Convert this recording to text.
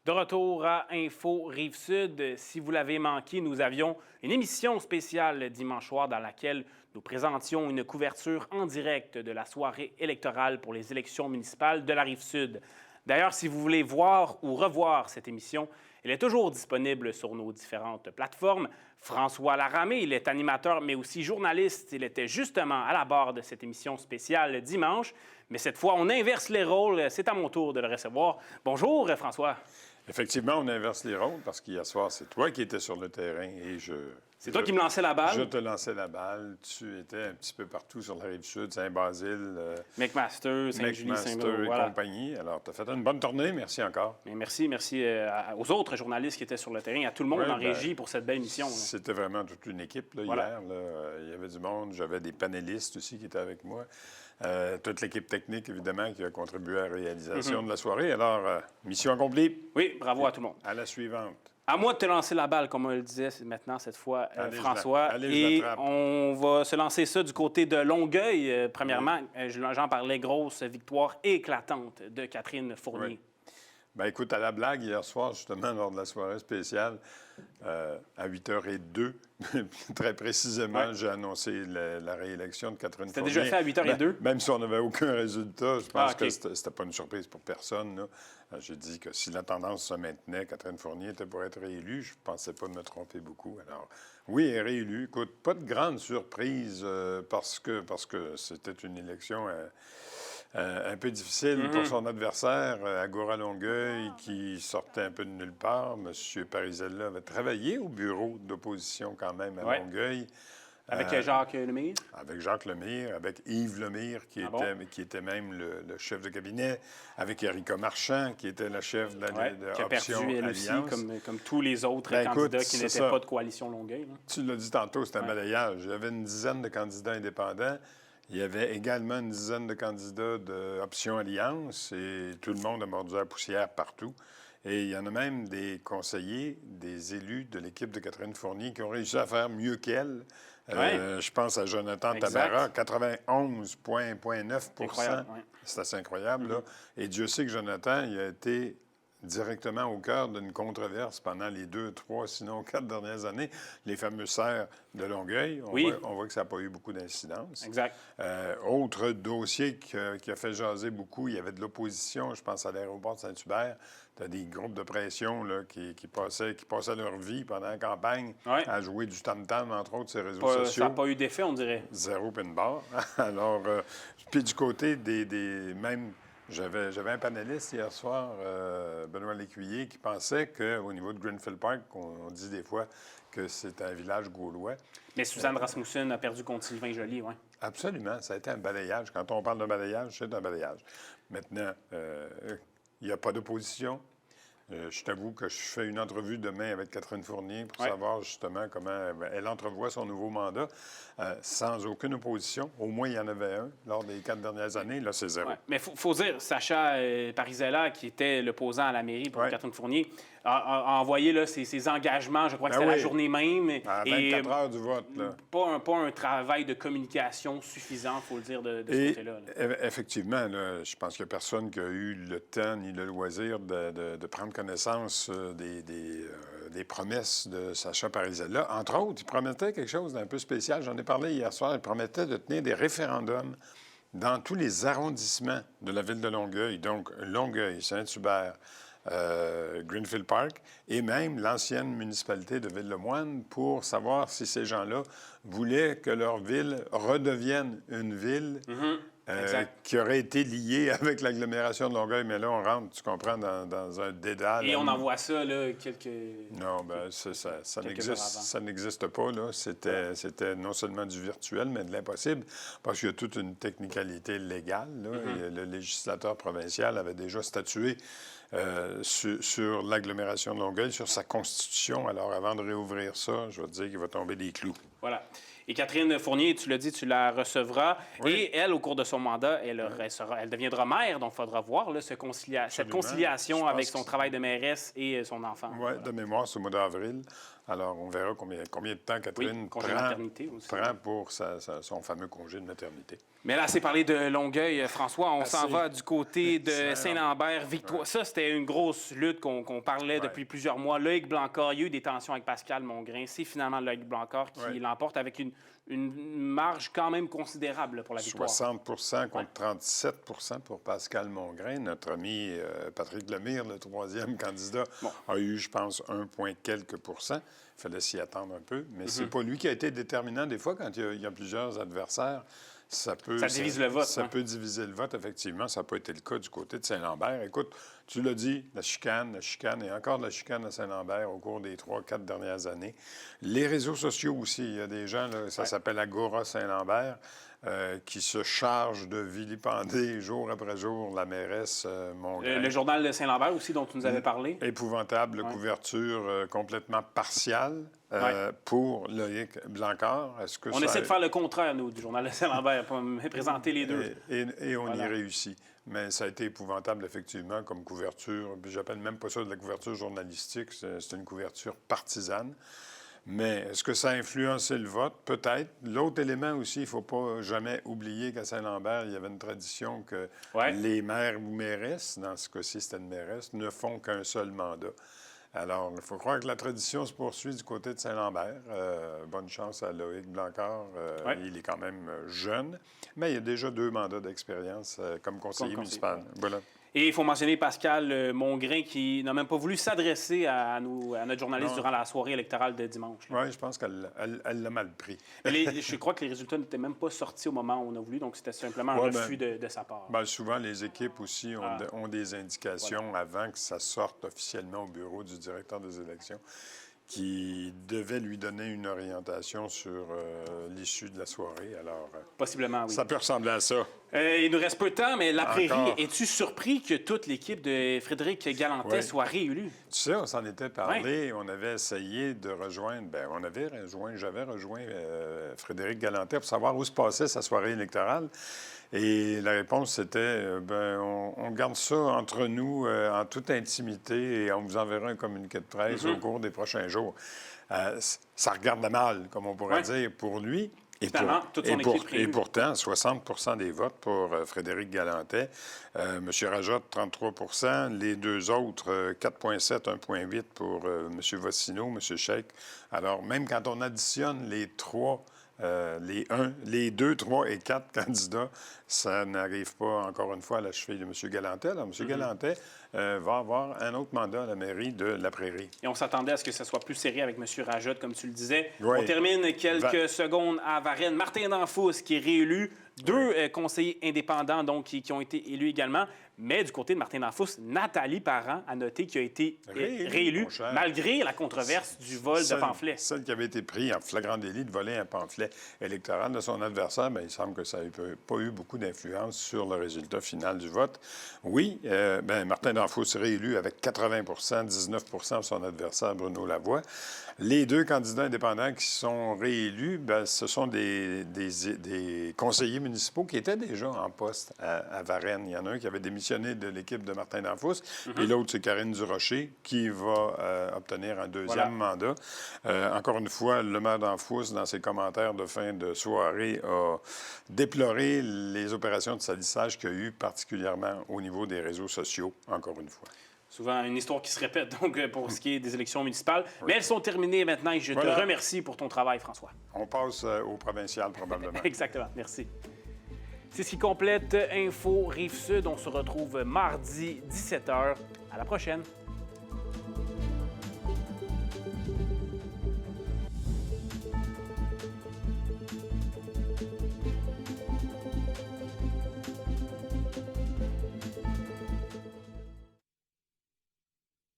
De retour à Info Rive-Sud. Si vous l'avez manqué, nous avions une émission spéciale dimanche soir dans laquelle nous présentions une couverture en direct de la soirée électorale pour les élections municipales de la Rive-Sud. D'ailleurs, si vous voulez voir ou revoir cette émission, elle est toujours disponible sur nos différentes plateformes. François Laramé, il est animateur, mais aussi journaliste. Il était justement à la barre de cette émission spéciale dimanche. Mais cette fois, on inverse les rôles. C'est à mon tour de le recevoir. Bonjour, François. Effectivement, on inverse les rôles parce qu'hier soir, c'est toi qui étais sur le terrain et C'est toi qui me lançais la balle. Je te lançais la balle. Tu étais un petit peu partout sur la Rive-Sud, Saint-Basile, McMaster, Saint-Julie, Saint-Maur, voilà. et compagnie. Alors, tu as fait une bonne tournée. Merci encore. Mais merci aux autres journalistes qui étaient sur le terrain, à tout le monde en régie pour cette belle émission. C'était vraiment toute une équipe là, voilà. Hier. Là. Il y avait du monde. J'avais des panélistes aussi qui étaient avec moi. Toute l'équipe technique, évidemment, qui a contribué à la réalisation de la soirée. Alors, mission accomplie. Oui, bravo à tout le monde. À la suivante. À moi de te lancer la balle, comme on le disait maintenant, cette fois, Allez, François. Allez, on va se lancer ça du côté de Longueuil. Premièrement, j'en parlais, grosse victoire éclatante de Catherine Fournier. Oui. Bien, écoute, à la blague, hier soir, justement, lors de la soirée spéciale, à 8h02, très précisément, j'ai annoncé la réélection de Catherine Fournier. C'était déjà fait à 8h02? Même si on n'avait aucun résultat, je pense que c'était pas une surprise pour personne. Là. J'ai dit que si la tendance se maintenait, Catherine Fournier était pour être réélue. Je ne pensais pas me tromper beaucoup. Alors, oui, elle est réélue. Écoute, pas de grande surprise parce que c'était une élection... un peu difficile pour son adversaire, Agora Longueuil, qui sortait un peu de nulle part. M. Parisella avait travaillé au bureau d'opposition quand même à Longueuil. Avec Jacques Lemire? Avec Jacques Lemire, avec Yves Lemire, qui était même le chef de cabinet, avec Erika Marchand, qui était la chef de qui a perdu, elle aussi, comme tous les autres candidats qui n'étaient pas de coalition Longueuil. Là. Tu l'as dit tantôt, c'était un balayage. Il y avait une dizaine de candidats indépendants. Il y avait également une dizaine de candidats d'Option Alliance et tout le monde a mordu la poussière partout. Et il y en a même des conseillers, des élus de l'équipe de Catherine Fournier qui ont réussi à faire mieux qu'elle. Je pense à Jonathan Tabarra, 91,9 C'est assez incroyable. Là. Et Dieu sait que Jonathan, il a été directement au cœur d'une controverse pendant les 2, 3, sinon 4 dernières années, les fameux serres de Longueuil. On voit que ça n'a pas eu beaucoup d'incidence. Exact. Autre dossier qui a fait jaser beaucoup, il y avait de l'opposition, je pense à l'aéroport de Saint-Hubert. Tu as des groupes de pression là, qui passaient leur vie pendant la campagne à jouer du tam-tam, entre autres, sur les réseaux sociaux. Ça n'a pas eu d'effet, on dirait. Zéro pin bar. Alors, puis du côté des mêmes... J'avais un panéliste hier soir, Benoît Lécuyer, qui pensait qu'au niveau de Greenfield Park, on dit des fois que c'est un village gaulois. Mais Suzanne Rasmussen a perdu contre Sylvain Joly, oui. Absolument. Ça a été un balayage. Quand on parle de balayage, c'est un balayage. Maintenant, il n'y a pas d'opposition. Je t'avoue que je fais une entrevue demain avec Catherine Fournier pour savoir justement comment elle entrevoit son nouveau mandat sans aucune opposition. Au moins, il y en avait un lors des 4 dernières années. Là, c'est zéro. Ouais. Mais il faut dire, Sacha Parisella, qui était l'opposant à la mairie pour Catherine Fournier, a envoyé là, ses engagements, je crois que c'était la journée même. À 24 heures du vote. Là. Pas un travail de communication suffisant, il faut le dire, de ce côté-là. Effectivement, là, je pense qu'il n'y a personne qui a eu le temps ni le loisir de prendre connaissance des promesses de Sacha Parisella. Entre autres, il promettait quelque chose d'un peu spécial. J'en ai parlé hier soir. Il promettait de tenir des référendums dans tous les arrondissements de la ville de Longueuil. Donc, Longueuil, Saint-Hubert, Greenfield Park et même l'ancienne municipalité de Ville-le-Moine pour savoir si ces gens-là voulaient que leur ville redevienne une ville qui aurait été liée avec l'agglomération de Longueuil. Mais là, on rentre, tu comprends, dans un dédale. Et on envoie ça, là, quelques... Non, bien, ça n'existe pas, là. C'était non seulement du virtuel, mais de l'impossible, parce qu'il y a toute une technicalité légale, là. Et le législateur provincial avait déjà statué sur l'agglomération de Longueuil, sur sa constitution. Alors, avant de réouvrir ça, je vais te dire qu'il va tomber des clous. Voilà. Et Catherine Fournier, tu l'as dit, tu la recevras. Oui. Et elle, au cours de son mandat, elle deviendra mère. Donc, il faudra voir là, cette conciliation avec son travail de mairesse et son enfant. Oui, de mémoire, c'est au mois d'avril. Alors, on verra combien de temps Catherine congé de maternité aussi. prend pour son fameux congé de maternité. Mais là, c'est parlé de Longueuil, François. On s'en va du côté de Saint-Lambert. Victoire. Ouais. Ça, c'était une grosse lutte qu'on parlait depuis plusieurs mois. Loïc Blanquart, il y a eu des tensions avec Pascal Mongrain. C'est finalement Loïc Blanquart qui l'emporte avec une marge quand même considérable pour la victoire. 60 contre 37 pour Pascal Mongrain. Notre ami Patrick Lemire, le troisième candidat, a eu, je pense, 1 point quelques pourcents. Il fallait s'y attendre un peu. Mais c'est pas lui qui a été déterminant. Des fois, quand il y a plusieurs adversaires, ça divise le vote. Ça peut diviser le vote, effectivement. Ça n'a pas été le cas du côté de Saint-Lambert. Écoute, tu l'as dit, la chicane et encore de la chicane à Saint-Lambert au cours des 3-4 dernières années. Les réseaux sociaux aussi. Il y a des gens, là, ça s'appelle Agora Saint-Lambert, qui se chargent de vilipender jour après jour la mairesse Mongrain. Le journal de Saint-Lambert aussi, dont tu nous avais parlé. Épouvantable couverture complètement partiale. Pour Loïc Blanquart. On essaie de faire le contraire, nous, du journal de Saint-Lambert, pour présenter les deux. Et on y réussit. Mais ça a été épouvantable, effectivement, comme couverture. J'appelle même pas ça de la couverture journalistique, c'est une couverture partisane. Mais est-ce que ça a influencé le vote? Peut-être. L'autre élément aussi, il ne faut pas jamais oublier qu'à Saint-Lambert, il y avait une tradition que les maires ou mairesses, dans ce cas-ci, c'était une mairesse, ne font qu'un seul mandat. Alors, il faut croire que la tradition se poursuit du côté de Saint-Lambert. Bonne chance à Loïc Blanquart. Il est quand même jeune, mais il a déjà 2 mandats d'expérience comme conseiller municipal. Voilà. Et il faut mentionner Pascal Mongrain qui n'a même pas voulu s'adresser à notre journaliste durant la soirée électorale de dimanche. Oui, je pense qu'elle l'a mal pris. Je crois que les résultats n'étaient même pas sortis au moment où on a voulu, donc c'était simplement un refus de sa part. Bien, souvent, les équipes aussi ont des indications avant que ça sorte officiellement au bureau du directeur des élections, qui devait lui donner une orientation sur l'issue de la soirée. Alors, possiblement, oui. Ça peut ressembler à ça. Il nous reste peu de temps, mais la Prairie, es-tu surpris que toute l'équipe de Frédéric Galantais soit réélue? Tu sais, on s'en était parlé. On avait essayé de rejoindre... J'avais rejoint Frédéric Galantais pour savoir où se passait sa soirée électorale. Et la réponse, c'était, on garde ça entre nous en toute intimité et on vous enverra un communiqué de presse au cours des prochains jours. Ça regarde mal, comme on pourrait dire, pour lui. Et pourtant, 60 des votes pour Frédéric Galantais. M. Rajotte, 33 Les deux autres, 4,7, 1,8 pour M. Vossino, M. Cheikh. Alors, même quand on additionne les 3... les 2, 3 et 4 candidats, ça n'arrive pas, encore une fois, à la cheville de M. Galantais. Alors, M. Galantais va avoir un autre mandat à la mairie de La Prairie. Et on s'attendait à ce que ça soit plus serré avec M. Rajotte, comme tu le disais. On termine quelques secondes à Varennes. Martin Danfous, qui est réélu. 2 conseillers indépendants donc, qui ont été élus également. Mais du côté de Martin Danfous, Nathalie Parent a noté qu'il a été réélue malgré la controverse du vol de pamphlets. Celle qui avait été prise en flagrant délit de voler un pamphlet électoral de son adversaire, mais il semble que ça n'a pas eu beaucoup d'influence sur le résultat final du vote. Oui, Martin Danfous est réélu avec 80 19 de son adversaire Bruno Lavoie. Les 2 candidats indépendants qui sont réélus, ce sont des conseillers municipaux qui étaient déjà en poste à Varennes. Il y en a un qui avait démissionné de l'équipe de Martin Danfous, et l'autre, c'est Karine Durocher, qui va obtenir un 2e mandat. Encore une fois, le maire Danfous, dans ses commentaires de fin de soirée, a déploré les opérations de salissage qu'il y a eu, particulièrement au niveau des réseaux sociaux, encore une fois. Souvent une histoire qui se répète donc pour ce qui est des élections municipales. Mais elles sont terminées maintenant et je te remercie pour ton travail, François. On passe au provincial, probablement. Exactement. Merci. C'est ce qui complète Info Rive-Sud. On se retrouve mardi 17h. À la prochaine.